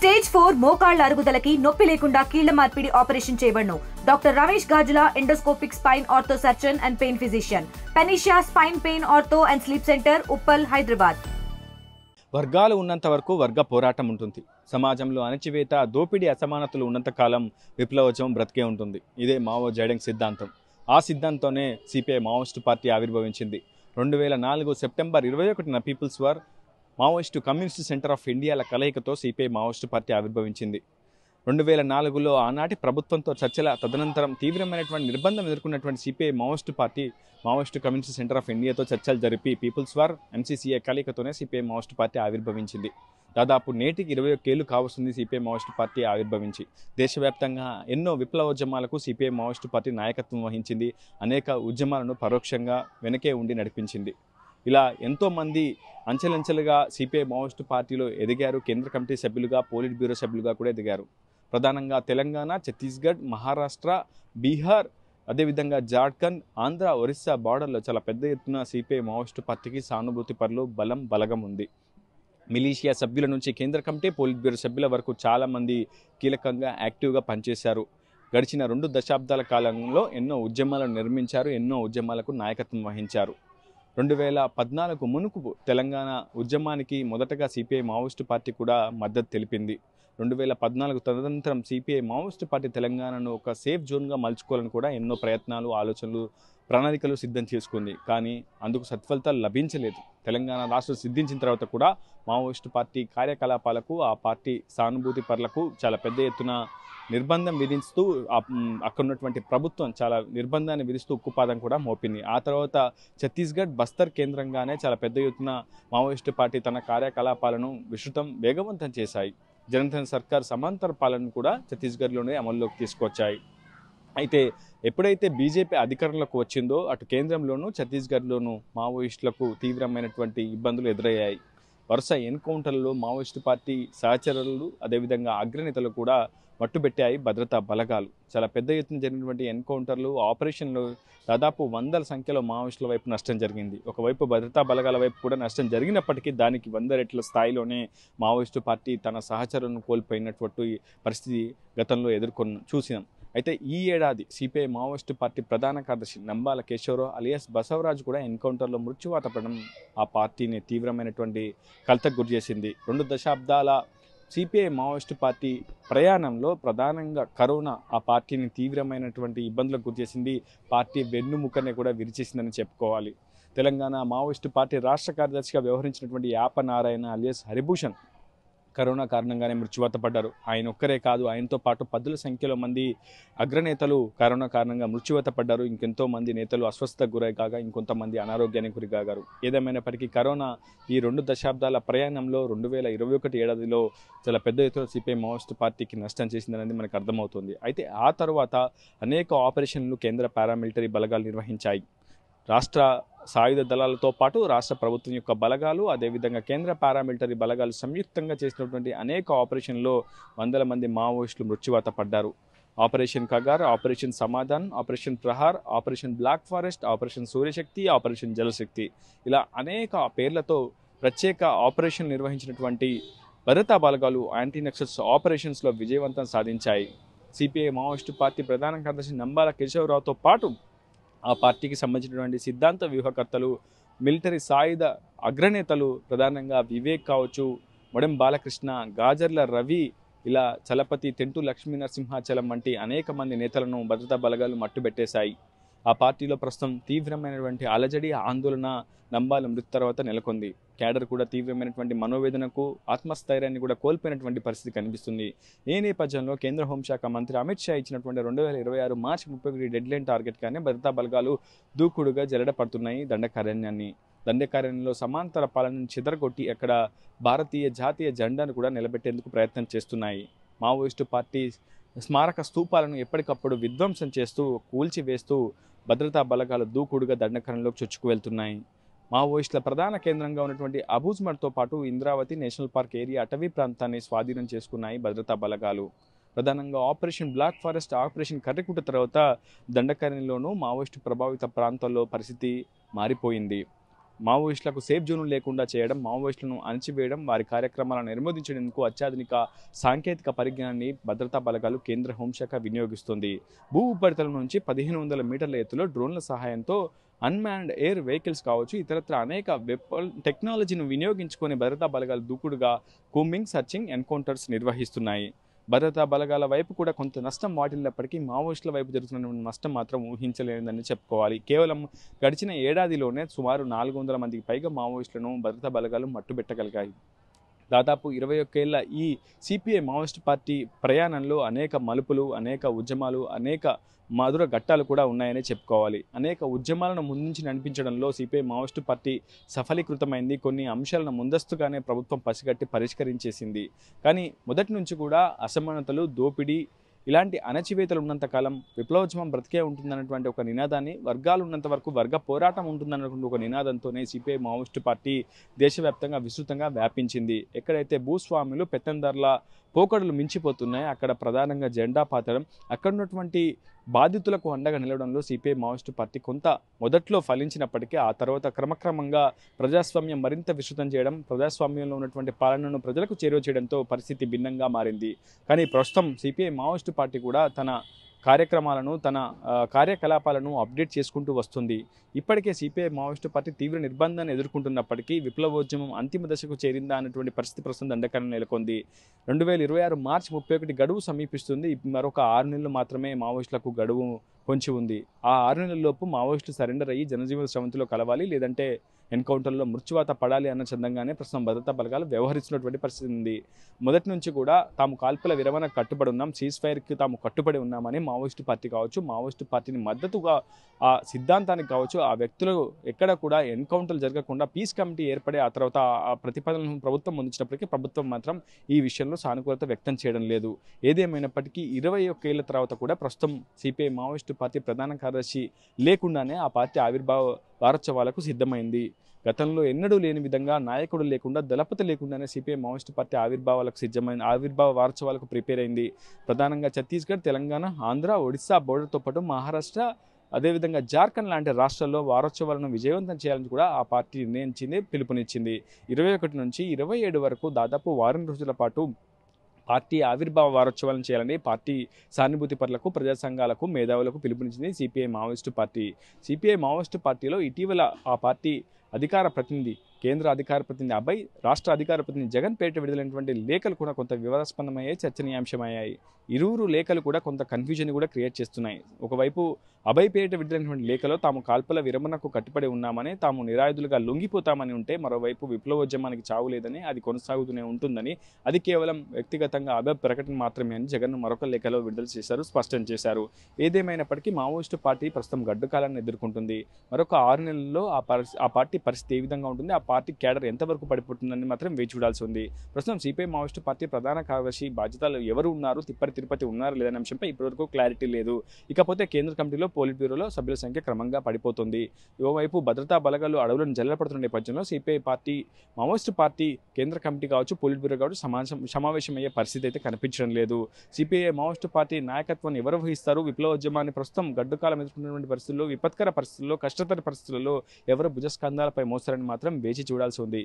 Stage 4 మోకాళ్ల అరుగుదలకి నొప్పి లేకుండా కీళ్ల మార్పిడి ఆపరేషన్ చేయబడును. Doctor Ramesh Gajula, endoscopic spine ortho surgeon and pain physician, పెనిషియా spine pain ortho and sleep centre, Uppal, Hyderabad. వర్గాలు ఉన్నంత వరకు వర్గ పోరాటం ఉంటుంది. సమాజంలో అణచివేత, దోపిడీ, అసమానతలు ఉన్నంత కాలం విప్లవోద్యమం బ్రతికే ఉంటుంది. ఇదే మావో జైడెంగ్ సిద్ధాంతం. ఆ సిద్ధాంతంతోనే సిపిఐ మావోయిస్టు పార్టీ ఆవిర్భవించింది. 2004 సెప్టెంబర్ 21న People's War, Maoist Communist Centre of ఇండియాల కలయికతో సిపిఐ మావోయిస్టు పార్టీ ఆవిర్భవించింది. 2004లో ఆనాటి ప్రభుత్వంతో చర్చల తదనంతరం తీవ్రమైనటువంటి నిర్బంధం ఎదుర్కొన్నటువంటి CPI Maoist party Maoist Communist Centre of ఇండియాతో చర్చలు జరిపి పీపుల్స్ వార్, ఎంసీసీఐ కలయికతోనే సిపిఐ మావోయిస్టు పార్టీ ఆవిర్భవించింది. దాదాపు నేటికి 21 ఏళ్లు కావస్తుంది సిపిఐ మావోయిస్టు పార్టీ ఆవిర్భవించి. దేశవ్యాప్తంగా ఎన్నో విప్లవోద్యమాలకు సిపిఐ మావోయిస్టు పార్టీ నాయకత్వం వహించింది. అనేక ఉద్యమాలను పరోక్షంగా వెనకే ఉండి నడిపించింది. ఇలా ఎంతోమంది అంచెలంచెలుగా సిపిఐ మావోయిస్టు పార్టీలో ఎదిగారు. కేంద్ర కమిటీ సభ్యులుగా, పోలిట్ బ్యూరో సభ్యులుగా కూడా ఎదిగారు. ప్రధానంగా తెలంగాణ, ఛత్తీస్గఢ్, మహారాష్ట్ర, బీహార్, అదేవిధంగా జార్ఖండ్, ఆంధ్ర, ఒరిస్సా బార్డర్లో చాలా పెద్ద ఎత్తున సిపిఐ మావోయిస్టు పార్టీకి సానుభూతి పరులు, బలగం ఉంది. మిలీషియా సభ్యుల నుంచి కేంద్ర కమిటీ, పోలిట్ బ్యూరో సభ్యుల వరకు చాలామంది కీలకంగా యాక్టివ్గా పనిచేశారు. గడిచిన 2 దశాబ్దాల కాలంలో ఎన్నో ఉద్యమాలను నిర్మించారు. ఎన్నో ఉద్యమాలకు నాయకత్వం వహించారు. 2014 మునుపు తెలంగాణ ఉద్యమానికి మొదటగా సిపిఐ మావోయిస్టు పార్టీ కూడా మద్దతు తెలిపింది. 2014 తదనంతరం సిపిఐ మావోయిస్టు పార్టీ తెలంగాణను ఒక సేఫ్ జోన్గా మలుచుకోవాలని కూడా ఎన్నో ప్రయత్నాలు, ఆలోచనలు, ప్రణాళికలు సిద్ధం చేసుకుంది. కానీ అందుకు సత్ఫలితాలు లభించలేదు. తెలంగాణ రాష్ట్రం సిద్ధించిన తర్వాత కూడా మావోయిస్టు పార్టీ కార్యకలాపాలకు, ఆ పార్టీ సానుభూతి పరులకు చాలా పెద్ద ఎత్తున నిర్బంధం విధిస్తూ అక్కడ ఉన్నటువంటి ప్రభుత్వం చాలా నిర్బంధాన్ని విధిస్తూ ఉక్కుపాదం కూడా మోపింది. ఆ తర్వాత ఛత్తీస్గఢ్, బస్తర్ కేంద్రంగానే చాలా పెద్ద ఎత్తున మావోయిస్టు పార్టీ తన కార్యకలాపాలను వేగవంతం చేశాయి. జనతా సర్కార్ సమాంతర పాలనను కూడా ఛత్తీస్గఢ్లోనే అమల్లోకి తీసుకొచ్చాయి. అయితే ఎప్పుడైతే బీజేపీ అధికారంలోకి వచ్చిందో అటు కేంద్రంలోనూ ఛత్తీస్గఢ్లోనూ మావోయిస్టులకు తీవ్రమైనటువంటి ఇబ్బందులు ఎదురయ్యాయి. వరుస ఎన్కౌంటర్లలో మావోయిస్టు పార్టీ సహచరులు, అదేవిధంగా అగ్రనేతలు కూడా మట్టుబెట్టాయి భద్రతా బలగాలు. చాలా పెద్ద ఎత్తున జరిగినటువంటి ఎన్కౌంటర్లు, ఆపరేషన్లు దాదాపు 100ల సంఖ్యలో మావోయిస్టుల వైపు నష్టం జరిగింది. ఒకవైపు భద్రతా బలగాల వైపు కూడా నష్టం జరిగినప్పటికీ దానికి 100 రెట్ల స్థాయిలోనే మావోయిస్టు పార్టీ తన సహచరులను కోల్పోయినటువంటి పరిస్థితి గతంలో చూసినాం. అయితే ఈ ఏడాది సిపిఐ మావోయిస్టు పార్టీ ప్రధాన కార్యదర్శి నంబాల కేశవరావు అలియాస్ బసవరాజు కూడా ఎన్కౌంటర్లో మృత్యువాత పడడం ఆ పార్టీని తీవ్రమైనటువంటి కలతకు గురి చేసింది. 2 దశాబ్దాల సిపిఐ మావోయిస్టు పార్టీ ప్రయాణంలో ప్రధానంగా కరోనా ఆ పార్టీని తీవ్రమైనటువంటి ఇబ్బందులకు గురి చేసింది. పార్టీ వెన్నుముకనే కూడా విరిచేసిందని చెప్పుకోవాలి. తెలంగాణ మావోయిస్టు పార్టీ రాష్ట్ర కార్యదర్శిగా వ్యవహరించినటువంటి యాపనారాయణ అలియాస్ హరిభూషణ్ కరోనా కారణంగానే మృత్యువాత పడ్డారు. ఆయన ఒక్కరే కాదు, ఆయనతో పాటు 10ల సంఖ్యలో మంది అగ్రనేతలు కరోనా కారణంగా మృత్యువాత పడ్డారు. ఇంకెంతో మంది నేతలు అస్వస్థతకు గురై కాగా ఇంకొంతమంది అనారోగ్యానికి గురి కాగారు. ఏదేమైనప్పటికీ కరోనా ఈ 2 దశాబ్దాల ప్రయాణంలో 2021 ఏడాదిలో చాలా పెద్ద ఎత్తున సిపిఐ మావోయిస్టు పార్టీకి నష్టం చేసిందనేది మనకు అర్థమవుతుంది. అయితే ఆ తర్వాత అనేక ఆపరేషన్లు కేంద్ర పారామిలిటరీ బలగాలు నిర్వహించాయి. రాష్ట్ర సాయుధ దళాలతో పాటు రాష్ట్ర ప్రభుత్వం యొక్క బలగాలు, అదేవిధంగా కేంద్ర పారామిలిటరీ బలగాలు సంయుక్తంగా చేసినటువంటి అనేక ఆపరేషన్లో 100ల మంది మావోయిస్టులు మృత్యువాత పడ్డారు. Operation Kagar, operation Samadhan, operation Prahar, operation black forest, operation Suryashakti, operation Jalashakti, ఇలా అనేక పేర్లతో ప్రత్యేక ఆపరేషన్ నిర్వహించినటువంటి భద్రతా బలగాలు యాంటీ నక్సల్స్ ఆపరేషన్స్లో విజయవంతం సాధించాయి. సిపిఐ మావోయిస్టు పార్టీ ప్రధాన కార్యదర్శి నంబాల కేశవరావుతో పాటు ఆ పార్టీకి సంబంధించినటువంటి సిద్ధాంత వ్యూహకర్తలు, మిలిటరీ సాయుధ అగ్రనేతలు ప్రధానంగా వివేక్ కావచ్చు, మొడెం బాలకృష్ణ, గాజర్ల రవి, ఇలా చలపతి, తెంటు లక్ష్మీ నరసింహాచలం వంటి అనేక మంది నేతలను భద్రతా బలగాలు మట్టుబెట్టేశాయి. ఆ పార్టీలో ప్రస్తుతం తీవ్రమైనటువంటి అలజడి, ఆందోళన నంబాల మృతి తర్వాత నెలకొంది. క్యాడర్ కూడా తీవ్రమైనటువంటి మనోవేదనకు, ఆత్మస్థైర్యాన్ని కూడా కోల్పోయినటువంటి పరిస్థితి కనిపిస్తుంది. ఈ నేపథ్యంలో కేంద్ర హోంశాఖ మంత్రి అమిత్ షా ఇచ్చినటువంటి 2026 మార్చి 31 డెడ్లైన్ టార్గెట్ కానీ భద్రతా బలగాలు దూకుడుగా జరడపడుతున్నాయి దండకారణ్యంలో సమాంతర పాలనను చెదరగొట్టి అక్కడ భారతీయ జాతీయ జెండాను కూడా నిలబెట్టేందుకు ప్రయత్నం చేస్తున్నాయి. మావోయిస్టు పార్టీ స్మారక స్తూపాలను ఎప్పటికప్పుడు విధ్వంసం చేస్తూ, కూల్చివేస్తూ భద్రతా బలగాలు దూకుడుగా దండకారణ్యంలోకి చొచ్చుకు వెళ్తున్నాయి. మావోయిస్టుల ప్రధాన కేంద్రంగా ఉన్నటువంటి అబూజ్మర్తో పాటు ఇంద్రావతి నేషనల్ పార్క్ ఏరియా అటవీ ప్రాంతాన్ని స్వాధీనం చేసుకున్నాయి భద్రతా బలగాలు. ప్రధానంగా ఆపరేషన్ బ్లాక్ ఫారెస్ట్, ఆపరేషన్ కర్రికుట్ట తర్వాత దండకారణ్యంలోనూ మావోయిస్టు ప్రభావిత ప్రాంతాల్లో పరిస్థితి మారిపోయింది. మావోయిస్టులకు సేఫ్ జోన్ లేకుండా చేయడం, మావోయిస్టులను అణచివేయడం, వారి కార్యక్రమాలను నిర్మూలించేందుకు అత్యాధునిక సాంకేతిక పరిజ్ఞానాన్ని భద్రతా బలగాలు కేంద్ర హోంశాఖ వినియోగిస్తుంది. భూ ఉపరితలం నుంచి 1500 మీటర్ల ఎత్తులో డ్రోన్ల సహాయంతో అన్మాన్డ్ ఎయిర్ వెహికల్స్ కావచ్చు, ఇతరత్ర అనేక టెక్నాలజీని వినియోగించుకొని భద్రతా బలగాలు దూకుడుగా కూంబింగ్, సర్చింగ్, ఎన్కౌంటర్స్ నిర్వహిస్తున్నాయి. భద్రతా బలగాల వైపు కూడా కొంత నష్టం వాటిల్లినప్పటికీ మావోయిస్టుల వైపు జరుగుతున్న నష్టం మాత్రం ఊహించలేనిదని చెప్పుకోవాలి. కేవలం గడిచిన ఏడాదిలోనే సుమారు 400 మందికి పైగా మావోయిస్టులను భద్రతా బలగాలు మట్టుబెట్టగలిగాయి. దాదాపు 21 ఏళ్ల ఈ సిపిఐ మావోయిస్ట్ పార్టీ ప్రయాణంలో అనేక మలుపులు, అనేక ఉద్యమాలు, అనేక మధుర ఘట్టాలు కూడా ఉన్నాయని చెప్పుకోవాలి. అనేక ఉద్యమాలను ముందుంచి నడిపించడంలో సిపిఐ మావోయిస్టు పార్టీ సఫలీకృతమైంది. కొన్ని అంశాలను ముందస్తుగానే ప్రభుత్వం పసిగట్టి పరిష్కరించేసింది. కానీ మొదటి నుంచి కూడా అసమానతలు, దోపిడీ, ఇలాంటి అణచివేతలు ఉన్నంత కాలం విప్లవోద్యమం బ్రతికే ఉంటుందన్నటువంటి ఒక నినాదాన్ని, వర్గాలు ఉన్నంత వరకు వర్గ పోరాటం ఉంటుందన్నటువంటి ఒక నినాదంతోనే సిపిఐ మావోయిస్టు పార్టీ దేశవ్యాప్తంగా విస్తృతంగా వ్యాపించింది. ఎక్కడైతే భూస్వాములు, పెత్తందారుల పోకడలు మించిపోతున్నాయి, అక్కడ ప్రధానంగా జెండా పాతడం, అక్కడ ఉన్నటువంటి బాధితులకు అండగా నిలవడంలో సిపిఐ మావోయిస్టు పార్టీ కొంత మొదట్లో ఫలించినప్పటికీ ఆ తర్వాత క్రమక్రమంగా ప్రజాస్వామ్యం మరింత విస్తృతం చేయడం, ప్రజాస్వామ్యంలో ఉన్నటువంటి పాలనను ప్రజలకు చేరువ చేయడంతో పరిస్థితి భిన్నంగా మారింది. కానీ ప్రస్తుతం సిపిఐ మావోయిస్టు పార్టీ కూడా తన కార్యక్రమాలను, తన కార్యకలాపాలను అప్డేట్ చేసుకుంటూ వస్తుంది. ఇప్పటికే సిపిఐ మావోయిస్టు పార్టీ తీవ్ర నిర్బంధాన్ని ఎదుర్కొంటున్నప్పటికీ విప్లవోద్యమం అంతిమ దశకు చేరిందా అన్నటువంటి పరిస్థితి ప్రస్తుతం దండకాన్ని నెలకొంది. 2026 మార్చి 31 గడువు సమీపిస్తుంది. మరొక 6 నెలలు మాత్రమే మావోయిస్టులకు గడువు పొంచి ఉంది. ఆ 6 నెలల్లోపు మావోయిస్టులు సరెండర్ అయ్యి జనజీవన శ్రవంతిలో కలవాలి, లేదంటే ఎన్కౌంటర్లో మృత్యువాత పడాలి అన్న చందంగానే ప్రస్తుతం భద్రతా బలగాలు వ్యవహరిస్తున్నటువంటి పరిస్థితి ఉంది. మొదటి నుంచి కూడా తాము కాల్పుల విరమణ కట్టుబడి ఉన్నాం, సీజ్ ఫైర్కి తాము కట్టుబడి ఉన్నామని మావోయిస్టు పార్టీ కావచ్చు, మావోయిస్టు పార్టీని మద్దతుగా ఆ సిద్ధాంతానికి కావచ్చు, ఆ వ్యక్తులు ఎక్కడ కూడా ఎన్కౌంటర్లు జరగకుండా పీస్ కమిటీ ఏర్పడి ఆ తర్వాత ఆ ప్రతిపాదనను ప్రభుత్వం ముందుచ్చినప్పటికీ ప్రభుత్వం మాత్రం ఈ విషయంలో సానుకూలత వ్యక్తం చేయడం లేదు. ఏదేమైనప్పటికీ 21 ఏళ్ల తర్వాత కూడా ప్రస్తుతం సిపిఐ మావోయిస్టు పార్టీ ప్రధాన కార్యదర్శి లేకుండానే ఆ పార్టీ ఆవిర్భావ వారోత్సవాలకు సిద్ధమైంది. గతంలో ఎన్నడూ లేని విధంగా నాయకుడు లేకుండా, దళపతి లేకుండానే సిపిఐ మావోయిస్టు పార్టీ ఆవిర్భావాలకు సిద్ధమైంది, ఆవిర్భావ వారోత్సవాలకు ప్రిపేర్ అయింది. ప్రధానంగా ఛత్తీస్గఢ్, తెలంగాణ, ఆంధ్ర, ఒడిశా బోర్డర్తో పాటు మహారాష్ట్ర, అదేవిధంగా జార్ఖండ్ లాంటి రాష్ట్రాల్లో వారోత్సవాలను విజయవంతం చేయాలని కూడా ఆ పార్టీ నిర్ణయించింది, పిలుపునిచ్చింది. 21 నుంచి 27 వరకు దాదాపు వారం రోజుల పాటు పార్టీ ఆవిర్భావ వారోత్సవాలను చేయాలని పార్టీ సానుభూతి పరులకు, ప్రజా సంఘాలకు, మేధావులకు పిలుపునిచ్చింది CPI Maoist party. CPI Maoist పార్టీలో ఇటీవల ఆ పార్టీ అధికార ప్రతినిధి, కేంద్ర అధికార ప్రతినిధి అభయ్, రాష్ట్ర అధికార ప్రతినిధి జగన్ పేట విడుదలైనటువంటి లేఖలు కూడా కొంత వివాదాస్పదమయ్యాయి, చర్చనీయాంశమయ్యాయి. ఇరువురు లేఖలు కూడా కొంత కన్ఫ్యూజన్ కూడా క్రియేట్ చేస్తున్నాయి. ఒకవైపు అభయ్ పేట విడుదలైనటువంటి లేఖలో తాము కాల్పుల విరమణకు కట్టుబడి ఉన్నామని, తాము నిరాయుధులుగా లొంగిపోతామని ఉంటే, మరోవైపు విప్లవోద్యమానికి చావు లేదని, అది కొనసాగుతూనే ఉంటుందని, అది కేవలం వ్యక్తిగతంగా అభయ్ ప్రకటన మాత్రమే అని జగన్ మరొక లేఖలో విడుదల చేశారు, స్పష్టం చేశారు. ఏదేమైనప్పటికీ మావోయిస్టు పార్టీ ప్రస్తుతం గడ్డు కాలాన్ని ఎదుర్కొంటుంది. మరొక 6 నెలల్లో ఆ పార్టీ పరిస్థితి ఏ విధంగా ఉంటుంది, ఆ పార్టీ క్యాడర్ ఎంతవరకు పడిపోతుందని మాత్రం వేచి చూడాల్సి ఉంది. ప్రస్తుతం సిపిఐ మావోయిస్టు పార్టీ ప్రధాన కార్యదర్శి బాధ్యతలు ఎవరు ఉన్నారు, తిరుపతి ఉన్నారు లేదనే అంశంపై ఇప్పటివరకు క్లారిటీ లేదు. ఇకపోతే కేంద్ర కమిటీలో, పోలిట్ బ్యూరోలో సభ్యుల సంఖ్య క్రమంగా పడిపోతుంది. ఓవైపు భద్రతా బలగాలు అడవులను జల్లపడుతున్న నేపథ్యంలో సిపిఐ పార్టీ, మావోయిస్టు పార్టీ కేంద్ర కమిటీ కావచ్చు, పోలిట్ బ్యూరో కావచ్చు సమావేశమయ్యే పరిస్థితి అయితే కనిపించడం లేదు. సిపిఐ మావోయిస్టు పార్టీ నాయకత్వాన్ని ఎవరు వహిస్తారు, విప్లవోద్యమాన్ని ప్రస్తుతం గడ్డు కాలం ఎదుర్కొన్నటువంటి పరిస్థితుల్లో, విపత్కర పరిస్థితుల్లో, కష్టతర పరిస్థితుల్లో ఎవరు భుజస్కంధాలపై మోస్తారని మాత్రం వేచి చూడాల్సి ఉంది.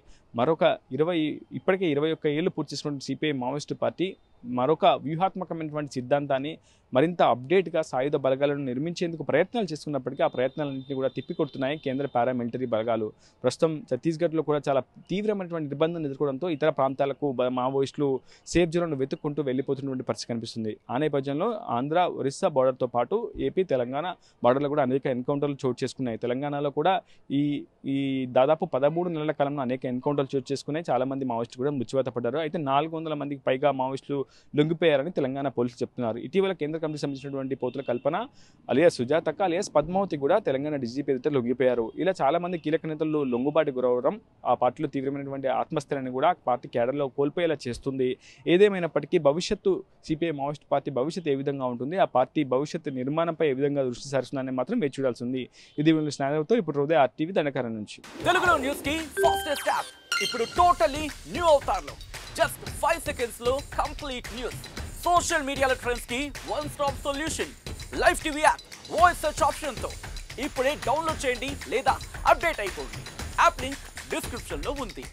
ఇప్పటికే 21 ఏళ్లు పూర్తి చేసుకున్న సిపిఐ మావోయిస్టు పార్టీ మరొక వ్యూహాత్మకమైనటువంటి సిద్ధాంతాన్ని మరింత అప్డేట్గా సాయుధ బలగాలను నిర్మించేందుకు ప్రయత్నాలు చేసుకున్నప్పటికీ ఆ ప్రయత్నాలన్నింటినీ కూడా తిప్పికొడుతున్నాయి కేంద్ర పారామిలిటరీ బలగాలు. ప్రస్తుతం ఛత్తీస్గఢ్లో కూడా చాలా తీవ్రమైనటువంటి నిర్బంధం ఎదుర్కోవడంతో ఇతర ప్రాంతాలకు మావోయిస్టులు సేఫ్ జోన్ను వెతుక్కుంటూ వెళ్ళిపోతున్నటువంటి పరిస్థితి కనిపిస్తుంది. ఆ నేపథ్యంలో ఆంధ్ర, ఒరిస్సా బార్డర్తో పాటు ఏపీ, తెలంగాణ బార్డర్లో కూడా అనేక ఎన్కౌంటర్లు చోటు చేసుకున్నాయి. తెలంగాణలో కూడా ఈ దాదాపు 13 నెలల కాలంలో అనేక ఎన్కౌంటర్లు చోటు చేసుకున్నాయి. చాలా మంది మావోయిస్టులు కూడా మృత్యువాత పడ్డారు. అయితే 400 మందికి పైగా మావోయిస్టులు లొంగిపోయారని తెలంగాణ పోలీసులు చెప్తున్నారు. ఇటీవల కేంద్ర కమిటీకి సంబంధించినటువంటి పోతుల కల్పన అలియాస్ సుజాతక్క అలియాస్ పద్మావతి కూడా తెలంగాణ డీజీపీ ఎదుట లొంగిపోయారు. ఇలా చాలా మంది కీలక నేతలు లొంగుబాటు గురవడం ఆ పార్టీలో తీవ్రమైనటువంటి ఆత్మస్థైర్యాన్ని కూడా పార్టీ క్యాడర్లో కోల్పోయేలా చేస్తుంది. ఏదేమైనప్పటికీ భవిష్యత్తు సిపిఐ మావోయిస్ట్ పార్టీ భవిష్యత్తు ఏ విధంగా ఉంటుంది, ఆ పార్టీ భవిష్యత్తు నిర్మాణంపై ఏ విధంగా దృష్టి సారిస్తుందని మాత్రం వేచి చూడాల్సి ఉంది. ఇది స్నానంతో ఇప్పుడు ఉదయం RTV దండకారం నుంచి తెలుగులో న్యూస్ కి ఫాస్టెస్ట్ యాప్ ఇప్పుడు టోటల్లీ న్యూ అవతార్లో జస్ట్ 5 సెకండ్స్ లో కంప్లీట్ న్యూస్. సోషల్ మీడియాలో ట్రెండ్స్ కి one stop solution. Live TV app voice search option తో ఇప్పుడే డౌన్లోడ్ చేయండి లేదా అప్డేట్ అయిపోండి. యాప్ లింక్ డిస్క్రిప్షన్ లో ఉంది.